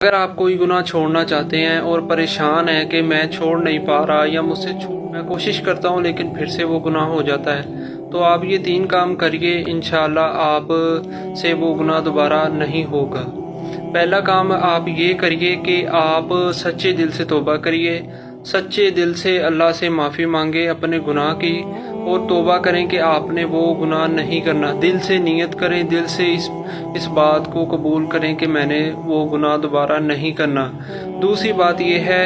اگر آپ کوئی گناہ چھوڑنا چاہتے ہیں اور پریشان ہیں کہ میں چھوڑ نہیں پا رہا یا مجھ سے میں کوشش کرتا ہوں لیکن پھر سے وہ گناہ ہو جاتا ہے، تو آپ یہ 3 کام کریے، انشاءاللہ آپ سے وہ گناہ دوبارہ نہیں ہوگا۔ پہلا کام آپ یہ کریے کہ آپ سچے دل سے توبہ کریے، سچے دل سے اللہ سے معافی مانگے اپنے گناہ کی، اور توبہ کریں کہ آپ نے وہ گناہ نہیں کرنا۔ دل سے نیت کریں، دل سے اس بات کو قبول کریں کہ میں نے وہ گناہ دوبارہ نہیں کرنا۔ دوسری بات یہ ہے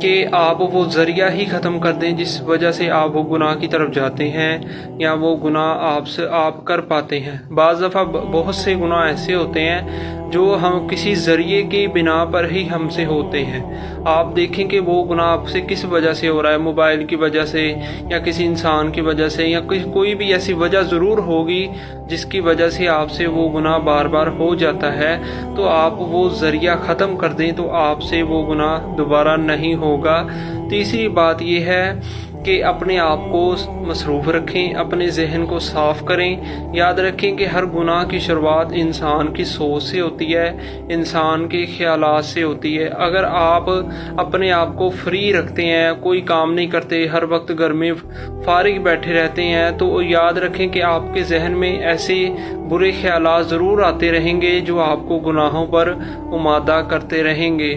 کہ آپ وہ ذریعہ ہی ختم کر دیں جس وجہ سے آپ وہ گناہ کی طرف جاتے ہیں یا وہ گناہ آپ کر پاتے ہیں۔ بعض دفعہ بہت سے گناہ ایسے ہوتے ہیں جو ہم کسی ذریعے کی بنا پر ہی ہم سے ہوتے ہیں۔ آپ دیکھیں کہ وہ گناہ آپ سے کس وجہ سے ہو رہا ہے، موبائل کی وجہ سے یا کسی انسان کی وجہ سے یا کوئی بھی ایسی وجہ ضرور ہوگی جس کی وجہ سے آپ سے وہ گناہ بار بار ہو جاتا ہے، تو آپ وہ ذریعہ ختم کر دیں تو آپ سے وہ گناہ دوبارہ نہیں ہوگا۔ تیسری بات یہ ہے کہ اپنے آپ کو مصروف رکھیں، اپنے ذہن کو صاف کریں۔ یاد رکھیں کہ ہر گناہ کی شروعات انسان کی سوچ سے ہوتی ہے، انسان کے خیالات سے ہوتی ہے۔ اگر آپ اپنے آپ کو فری رکھتے ہیں، کوئی کام نہیں کرتے، ہر وقت گھر میں فارغ بیٹھے رہتے ہیں، تو یاد رکھیں کہ آپ کے ذہن میں ایسے برے خیالات ضرور آتے رہیں گے جو آپ کو گناہوں پر آمادہ کرتے رہیں گے۔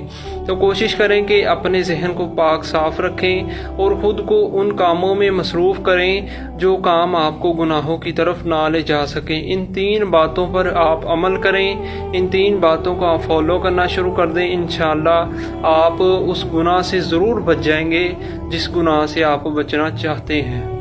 تو کوشش کریں کہ اپنے ذہن کو پاک صاف رکھیں اور خود کو ان کاموں میں مصروف کریں جو کام آپ کو گناہوں کی طرف نہ لے جا سکیں۔ ان 3 باتوں پر آپ عمل کریں، ان 3 باتوں کو آپ فالو کرنا شروع کر دیں، انشاءاللہ آپ اس گناہ سے ضرور بچ جائیں گے جس گناہ سے آپ بچنا چاہتے ہیں۔